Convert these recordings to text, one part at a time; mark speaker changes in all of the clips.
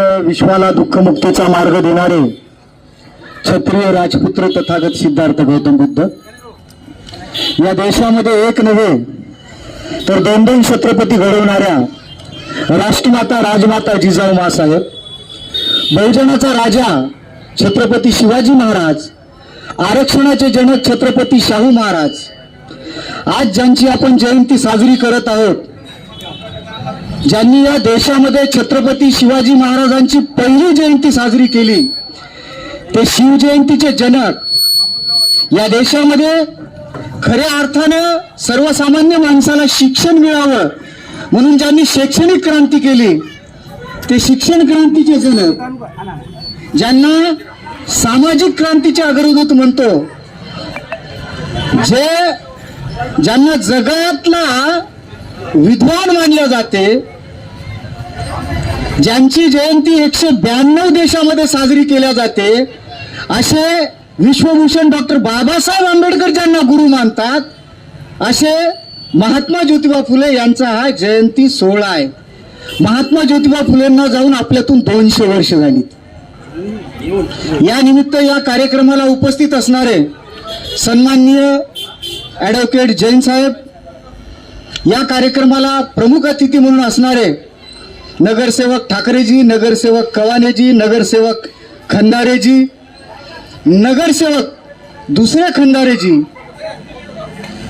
Speaker 1: विश्वाला दुःखमुक्तीचा मार्ग देणारे क्षत्रिय राजपुत्र तथागत सिद्धार्थ गौतम बुद्ध या देशामध्ये एक नव्हे तर दोन दोन छत्रपती घडवणाऱ्या राष्ट्रमाता राजमाता जिजाऊ माँसाहेब, बहुजनाचा राजा छत्रपती शिवाजी महाराज, आरक्षणाचे जनक छत्रपती शाहू महाराज, आज ज्यांची आपण जयंती साजरी करत आहोत, ज्यांनी या देशामध्ये छत्रपती शिवाजी महाराजांची पहिली जयंती साजरी केली, ते शिवजयंतीचे जनक, या देशामध्ये खऱ्या अर्थानं सर्वसामान्य माणसाला शिक्षण मिळावं म्हणून ज्यांनी शैक्षणिक क्रांती केली, ते शिक्षण क्रांतीचे जनक, ज्यांना सामाजिक क्रांतीचे अग्रदूत म्हणतो, ज्यांना जगातला विद्वान मानले जाते, ज्यांची जयंती 192 देशामध्ये साजरी केल्या जाते, असे विश्वभूषण डॉक्टर बाबासाहेब आंबेडकर ज्यांना गुरु मानतात, असे महात्मा ज्योतिबा फुले यांचा हा जयंती सोहळा आहे. महात्मा ज्योतिबा फुलेंना जाऊन आपल्यातून 200 वर्ष झाली. या निमित्त या कार्यक्रमाला उपस्थित असणारे सन्माननीय ॲडव्होकेट जैन साहेब, या कार्यक्रमाला प्रमुख अतिथी म्हणून असणारे नगरसेवक ठाकरेजी, नगरसेवक कवानेजी, नगरसेवक खंदारेजी, नगरसेवक दुसरे खंदारेजी,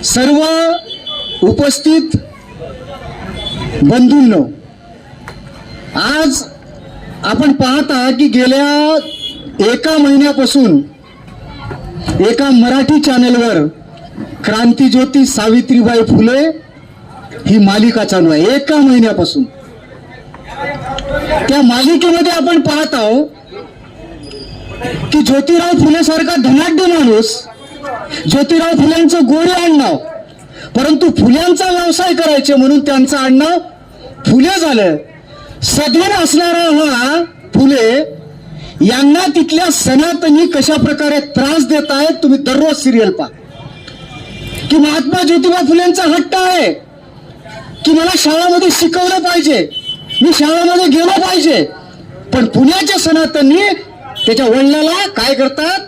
Speaker 1: सर्व उपस्थित बंधूंनो, आज आपण पाहता की गेल्या एका महिन्यापासून एका मराठी चॅनलवर क्रांतीज्योती सावित्रीबाई फुले ही मालिका चालू आहे. एका महिन्यापासून त्या मालिकेमध्ये आपण पाहत आहोत की ज्योतिराव फुले सारखा धनाढ्य माणूस, ज्योतिराव फुल्यांचं गोडे आडनाव, परंतु फुल्यांचा व्यवसाय करायचे म्हणून त्यांचं आडनाव फुले झालं. सधन असणारा हा फुले यांना तिथल्या सनातनी कशा प्रकारे त्रास देत आहेत तुम्ही दररोज सिरियल पहा. की महात्मा ज्योतिबा फुलेंचा हट्ट आहे की मला शाळामध्ये शिकवलं पाहिजे, मी शाळामध्ये गेलो पाहिजे, पण पुण्याच्या सनातनी त्याच्या वडिलाला काय करतात,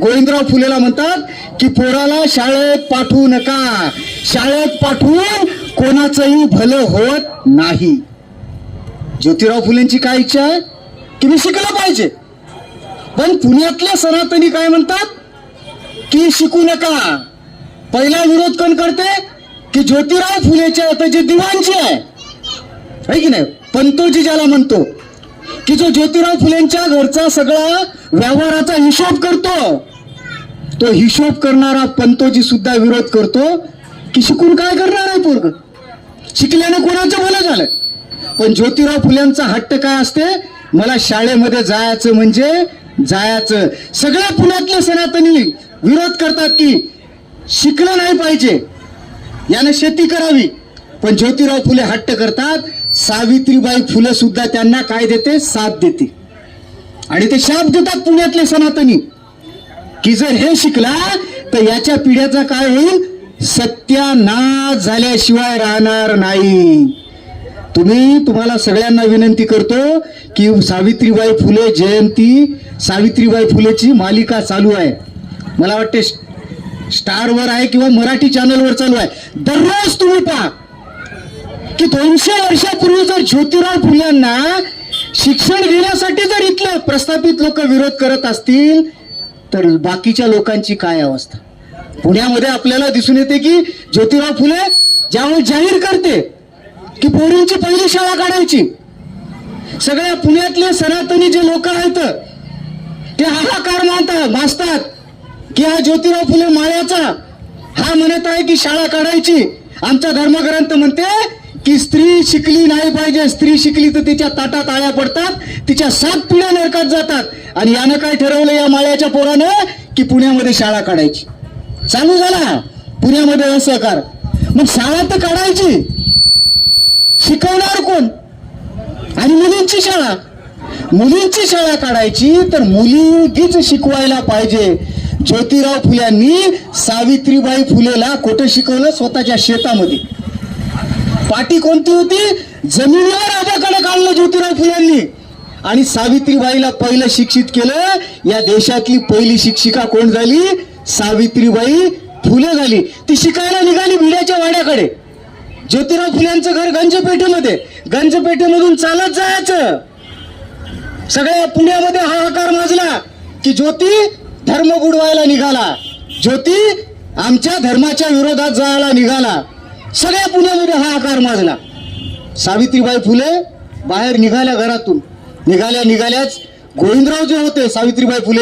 Speaker 1: गोविंदराव फुलेला म्हणतात की पोराला शाळेत पाठवू नका, शाळेत पाठवून कोणाचंही भलं होत नाही. ज्योतिराव फुलेंची काय इच्छा आहे की मी शिकलं पाहिजे, पण पुण्यातल्या सनातनी काय म्हणतात की शिकू नका. पहिला विरोध कोण करते की ज्योतिराव फुलेच्या आता जे दिवाणजी आहे की नाही, पंतोजी ज्याला म्हणतो, की जो ज्योतिराव फुलेंच्या घरचा सगळा व्यवहाराचा हिशोब करतो, तो हिशोब करणारा पंतोजी सुद्धा विरोध करतो की शिकून काय करणार आहे पोरग, शिकल्याने कोणाचं भलं झालं. पण ज्योतिराव फुलेंचा हट्ट काय असते, मला शाळेमध्ये जायचं म्हणजे जायचं. सगळ्या पुण्यातले सनातनी विरोध करतात की शिकलं नाही पाहिजे, यानं शेती करावी, पण ज्योतिराव फुले हट्ट करतात. सावित्रीबाई फुले सुद्धा त्यांना काय देते, साथ देते, आणि ते शाप देतात पुण्यातले सनातनी की जर हे शिकला तर याच्या पिढ्याचा काय होईल, सत्यानाश झाल्याशिवाय राहणार नाही. तुम्हाला सगळ्यांना विनंती करतो की सावित्रीबाई फुले जयंती, सावित्रीबाई फुलेची मालिका चालू आहे. मला वाटते स्टारवर आहे किंवा मराठी चॅनलवर चालू आहे. दररोज तुम्ही पहा की 200 वर्षापूर्वी जर ज्योतिराव फुल्यांना शिक्षण घेण्यासाठी जर इथले प्रस्थापित लोक विरोध करत असतील तर बाकीच्या लोकांची काय अवस्था. पुण्यामध्ये आपल्याला दिसून येते की ज्योतिराव फुले ज्यावेळी जाहीर करते की पोरींची पहिली शाळा काढायची, सगळ्या पुण्यातले सनातनी जे लोक आहेत ते हाहाकार माजतात की हा ज्योतिराव फुले माळ्याचा, हा म्हणत आहे की शाळा काढायची. आमचा धर्मग्रंथ म्हणते की स्त्री शिकली नाही पाहिजे, स्त्री शिकली तर तिच्या ताटात आळ्या पडतात, तिच्या 7 पिढ्या नरकात जातात. आणि यानं काय ठरवलं या माळ्याच्या पोरानं की पुण्यामध्ये शाळा काढायची. चालू झाला पुण्यामध्ये असहकार, मग शाळा तर काढायची, शिकवणार कोण, आणि मुलींची शाळा काढायची तर मुलीगीच शिकवायला पाहिजे. ज्योतिराव फुल्यांनी सावित्रीबाई फुलेला कुठं शिकवलं, स्वतःच्या शेतामध्ये. पाटी कोणती होती, जमिनीवर आबाकडे काढलं ज्योतिराव फुल्यांनी. आणि सावित्रीबाईला पहिलं शिक्षित केलं. या देशातली पहिली शिक्षिका कोण झाली? सावित्रीबाई फुले झाली. ती शिकायला निघाली भिड्याच्या वाड्याकडे. ज्योतिराव फुल्यांचं घर गंजपेठेमध्ये. गंजपेठेमधून चालत जायचं. सगळ्या पुण्यामध्ये हाहाकार माजला की ज्योती धर्म बुडवायला निघाला, ज्योती आमच्या धर्माच्या विरोधात जायला निघाला. सगळ्या पुण्यामध्ये हाहाकार माजला. सावित्रीबाई फुले बाहेर निघाल्या घरातून. निघाल्याच गोविंदराव जे होते सावित्रीबाई फुले